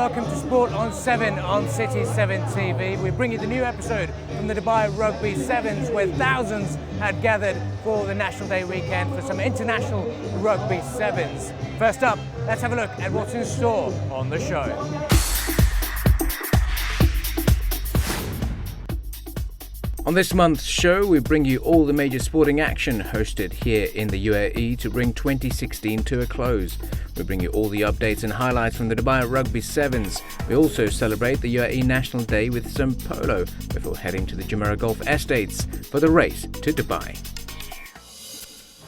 welcome to Sport on 7 on City 7 TV. We bring you the new episode from the Dubai Rugby Sevens, where thousands had gathered for the National Day weekend for some international Rugby Sevens. First up, let's have a look at what's in store on the show. On this month's show, we bring you all the major sporting action hosted here in the UAE to bring 2016 to a close. We bring you all the updates and highlights from the Dubai Rugby Sevens. We also celebrate the UAE National Day with some polo before heading to the Jumeirah Golf Estates for the race to Dubai.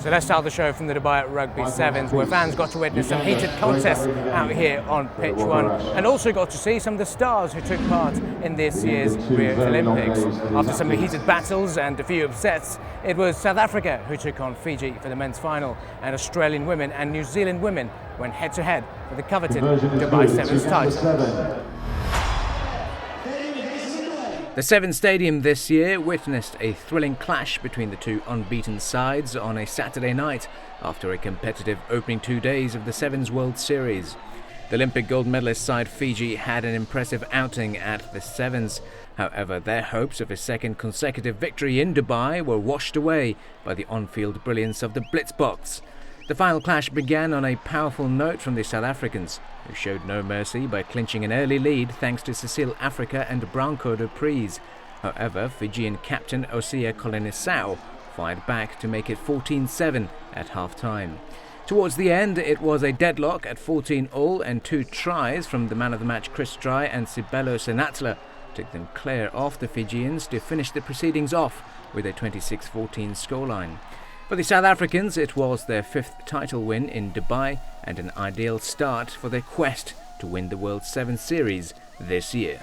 So let's start the show from the Dubai Rugby Sevens, where fans got to witness some heated contests out here on pitch one, and also got to see some of the stars who took part in this year's Rio Olympics. After some heated battles and a few upsets, it was South Africa who took on Fiji for the men's final, and Australian women and New Zealand women went head-to-head for the coveted Dubai Sevens title. The Seven Stadium this year witnessed a thrilling clash between the two unbeaten sides on a Saturday night after a competitive opening 2 days of the Sevens World Series. The Olympic gold medalist side Fiji had an impressive outing at the Sevens. However, their hopes of a second consecutive victory in Dubai were washed away by the on-field brilliance of the Blitzboks. The final clash began on a powerful note from the South Africans, who showed no mercy by clinching an early lead thanks to Cecile Africa and Branko de Pries. However, Fijian captain Osia Kolonisau fired back to make it 14-7 at half-time. Towards the end, it was a deadlock at 14-all, and 2 tries from the man of the match Chris Dry and Sibelo Senatla took them clear off the Fijians to finish the proceedings off with a 26-14 scoreline. For the South Africans, it was their 5th title win in Dubai and an ideal start for their quest to win the World Sevens Series this year.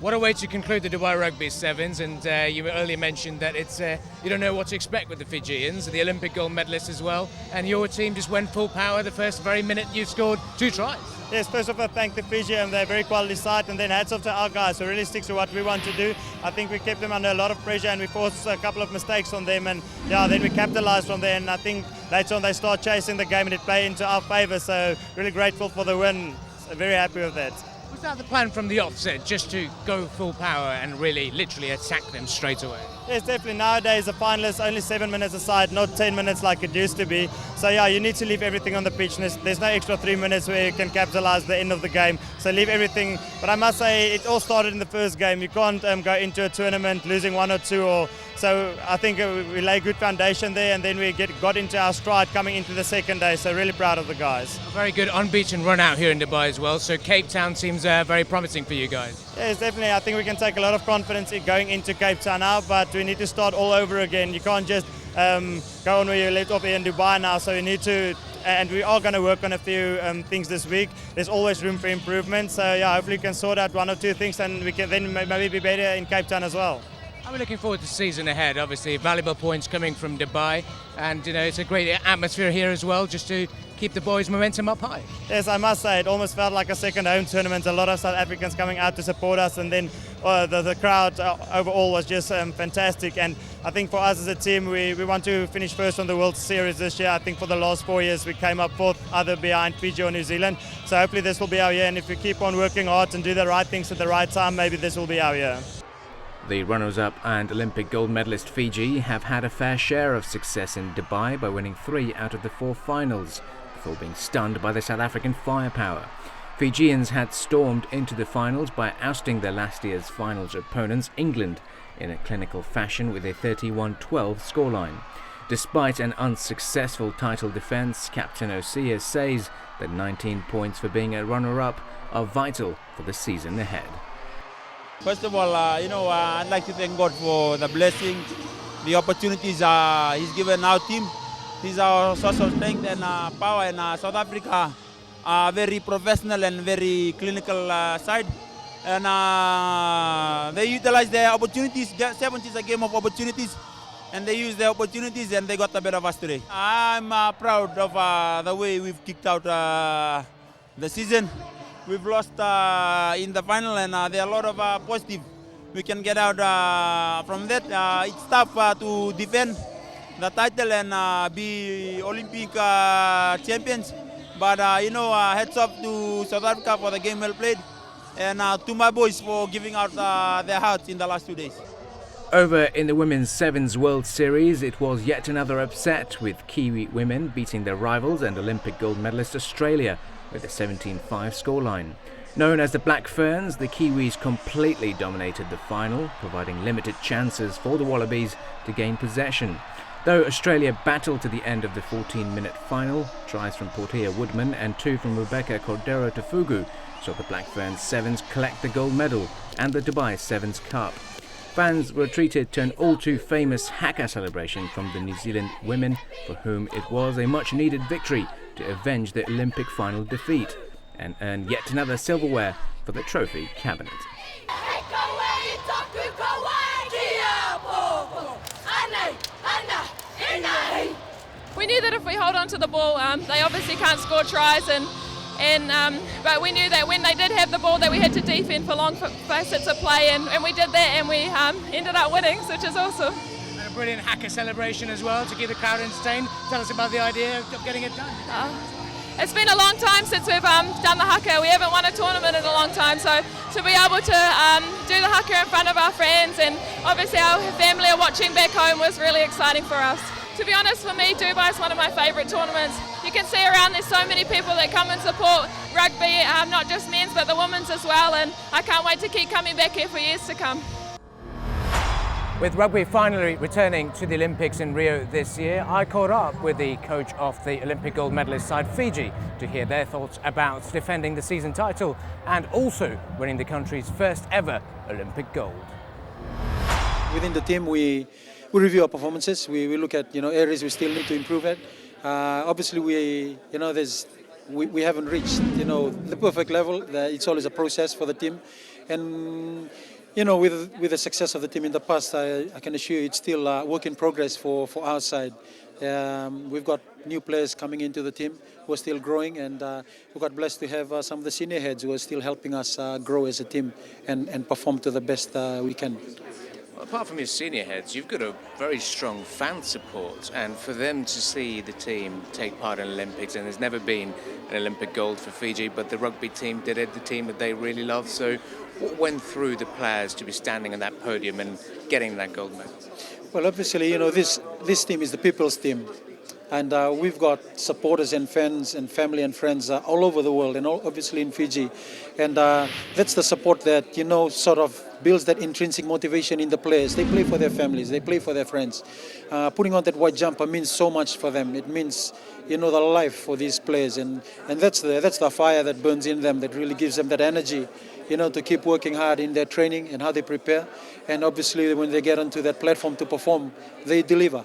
What a way to conclude the Dubai Rugby Sevens, and you earlier mentioned that it's you don't know what to expect with the Fijians, the Olympic gold medalists as well, and your team just went full power the first very minute you scored 2 tries. Yes, first of all, thank the Fiji and their very quality side, and then hats off to our guys who really sticks to what we want to do. I think we kept them under a lot of pressure and we forced a couple of mistakes on them, and then we capitalized from there, and I think later on they start chasing the game and it played into our favor, so really grateful for the win. So very happy with that. Was that the plan from the offset, just to go full power and really literally attack them straight away? Yes, definitely. Nowadays, the finalists only 7 minutes aside, not 10 minutes like it used to be. So you need to leave everything on the pitch. There's no extra 3 minutes where you can capitalize the end of the game. So leave everything. But I must say, it all started in the first game. You can't go into a tournament losing 1 or 2. So I think we lay a good foundation there, and then we got into our stride coming into the second day. So really proud of the guys. A very good unbeaten run out here in Dubai as well. So Cape Town seems very promising for you guys. Yes, definitely. I think we can take a lot of confidence in going into Cape Town now, but we need to start all over again. You can't just go on where you left off here in Dubai now, so we need to, and we are going to work on a few things this week. There's always room for improvement, so hopefully we can sort out 1 or 2 things, and we can then maybe be better in Cape Town as well. I'm looking forward to the season ahead. Obviously, valuable points coming from Dubai, and it's a great atmosphere here as well, just to keep the boys' momentum up high. Yes, I must say, it almost felt like a second home tournament. A lot of South Africans coming out to support us, and then the crowd overall was just fantastic. And I think for us as a team, we want to finish first on the World Series this year. I think for the last 4 years, we came up 4th, either behind Fiji or New Zealand. So hopefully this will be our year, and if we keep on working hard and do the right things at the right time, maybe this will be our year. The runners-up and Olympic gold medalist Fiji have had a fair share of success in Dubai by winning 3 out of the 4 finals, before being stunned by the South African firepower. Fijians had stormed into the finals by ousting their last year's finals opponents, England, in a clinical fashion with a 31-12 scoreline. Despite an unsuccessful title defence, Captain Osia says that 19 points for being a runner-up are vital for the season ahead. First of all, I'd like to thank God for the blessing, the opportunities He's given our team. He's our source of strength and power in South Africa. Very professional and very clinical side. And they utilize their opportunities. 70 is a game of opportunities. And they used their opportunities and they got the better of us today. I'm proud of the way we've kicked out the season. We've lost in the final, and there are a lot of positive we can get out from that. It's tough to defend the title and be Olympic champions. But heads up to South Africa for the game well played, and to my boys for giving out their hearts in the last 2 days. Over in the Women's Sevens World Series, it was yet another upset, with Kiwi women beating their rivals and Olympic gold medalist Australia with a 17-5 scoreline. Known as the Black Ferns, the Kiwis completely dominated the final, providing limited chances for the Wallabies to gain possession. Though Australia battled to the end of the 14-minute final, tries from Portia Woodman and 2 from Rebecca Cordero Tafugu saw the Black Ferns Sevens collect the gold medal and the Dubai Sevens Cup. Fans were treated to an all-too-famous haka celebration from the New Zealand women, for whom it was a much-needed victory to avenge the Olympic final defeat and earn yet another silverware for the trophy cabinet. We knew that if we hold on to the ball, they obviously can't score tries, but we knew that when they did have the ball that we had to defend for long facets of play, and we did that, and we ended up winning, which is awesome. And a brilliant haka celebration as well to keep the crowd entertained. Tell us about the idea of getting it done. It's been a long time since we've done the haka. We haven't won a tournament in a long time, so to be able to do the haka in front of our friends, and obviously our family are watching back home, was really exciting for us. To be honest, for me, Dubai is one of my favourite tournaments. You can see around there's so many people that come and support rugby, not just men's but the women's as well, and I can't wait to keep coming back here for years to come. With rugby finally returning to the Olympics in Rio this year, I caught up with the coach of the Olympic gold medalist side Fiji to hear their thoughts about defending the season title and also winning the country's first ever Olympic gold. Within the team, we review our performances. We look at areas we still need to improve at. Obviously, we haven't reached the perfect level. It's always a process for the team, and with the success of the team in the past, I can assure you it's still a work in progress for our side. We've got new players coming into the team who are still growing, and we got blessed to have some of the senior heads who are still helping us grow as a team and perform to the best we can. Well, apart from your senior heads, you've got a very strong fan support, and for them to see the team take part in Olympics, and there's never been an Olympic gold for Fiji, but the rugby team did it, the team that they really love. So what went through the players to be standing on that podium and getting that gold medal? Well, obviously, this team is the people's team. And we've got supporters and fans and family and friends all over the world, and obviously in Fiji. And that's the support that, sort of builds that intrinsic motivation in the players. They play for their families, they play for their friends. Putting on that white jumper means so much for them. It means, the life for these players. And that's the fire that burns in them, that really gives them that energy, to keep working hard in their training and how they prepare. And obviously when they get onto that platform to perform, they deliver.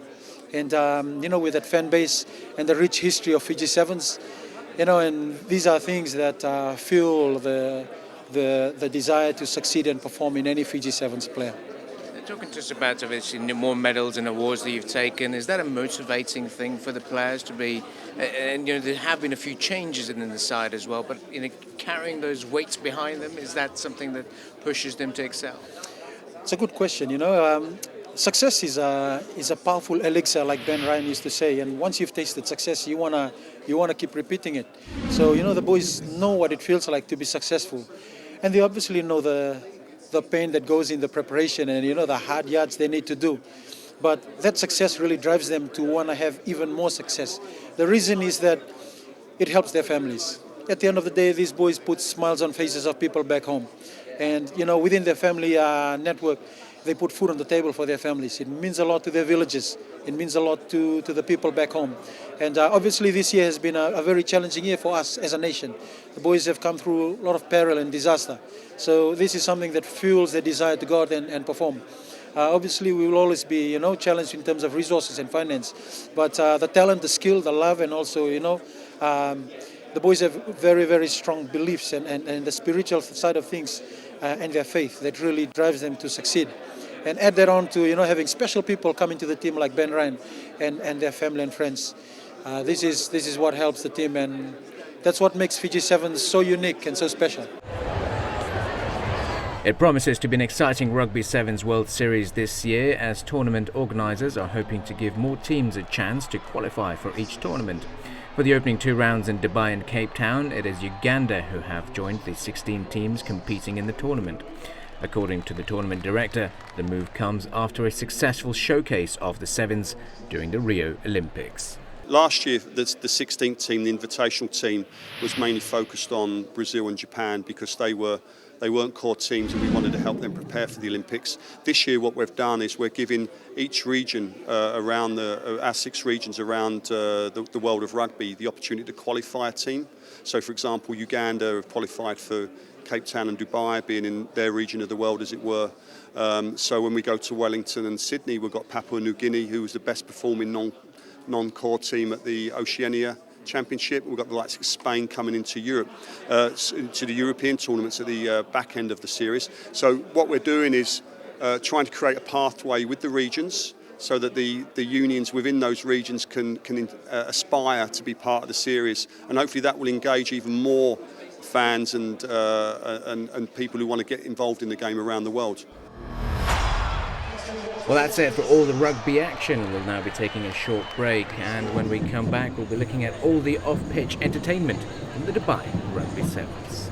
And, with that fan base and the rich history of Fiji Sevens, and these are things that fuel the desire to succeed and perform in any Fiji Sevens player. Talking to us about obviously more medals and awards that you've taken, is that a motivating thing for the players to be, and there have been a few changes in the side as well, but carrying those weights behind them, is that something that pushes them to excel? It's a good question, Success is a powerful elixir, like Ben Ryan used to say, and once you've tasted success, you wanna keep repeating it. So the boys know what it feels like to be successful, and they obviously know the pain that goes in the preparation and the hard yards they need to do. But that success really drives them to want to have even more success. The reason is that it helps their families. At the end of the day, these boys put smiles on faces of people back home, and within their family network, they put food on the table for their families. It means a lot to their villages. It means a lot to the people back home. And obviously this year has been a very challenging year for us as a nation. The boys have come through a lot of peril and disaster. So this is something that fuels their desire to go out and perform. Obviously we will always be challenged in terms of resources and finance. But the talent, the skill, the love, and also the boys have very, very strong beliefs and the spiritual side of things and their faith that really drives them to succeed. And add that on to having special people come into the team like Ben Ryan and their family and friends. This is what helps the team, and that's what makes Fiji Sevens so unique and so special. It promises to be an exciting Rugby Sevens World Series this year, as tournament organisers are hoping to give more teams a chance to qualify for each tournament. For the opening 2 rounds in Dubai and Cape Town, it is Uganda who have joined the 16 teams competing in the tournament. According to the tournament director, the move comes after a successful showcase of the Sevens during the Rio Olympics. Last year, the 16th team, the invitational team, was mainly focused on Brazil and Japan because they weren't core teams and we wanted to help them prepare for the Olympics. This year what we've done is we're giving each region around our 6 regions around the world of rugby the opportunity to qualify a team. So for example, Uganda have qualified for Cape Town and Dubai, being in their region of the world as it were. So when we go to Wellington and Sydney, we've got Papua New Guinea, who was the best performing non-core team at the Oceania Championship. We've got the likes of Spain coming into Europe, to the European tournaments at the back end of the series. So what we're doing is trying to create a pathway with the regions so that the unions within those regions can aspire to be part of the series, and hopefully that will engage even more fans and people who want to get involved in the game around the world. Well, that's it for all the rugby action. We'll now be taking a short break, and when we come back, we'll be looking at all the off-pitch entertainment from the Dubai Rugby Sevens.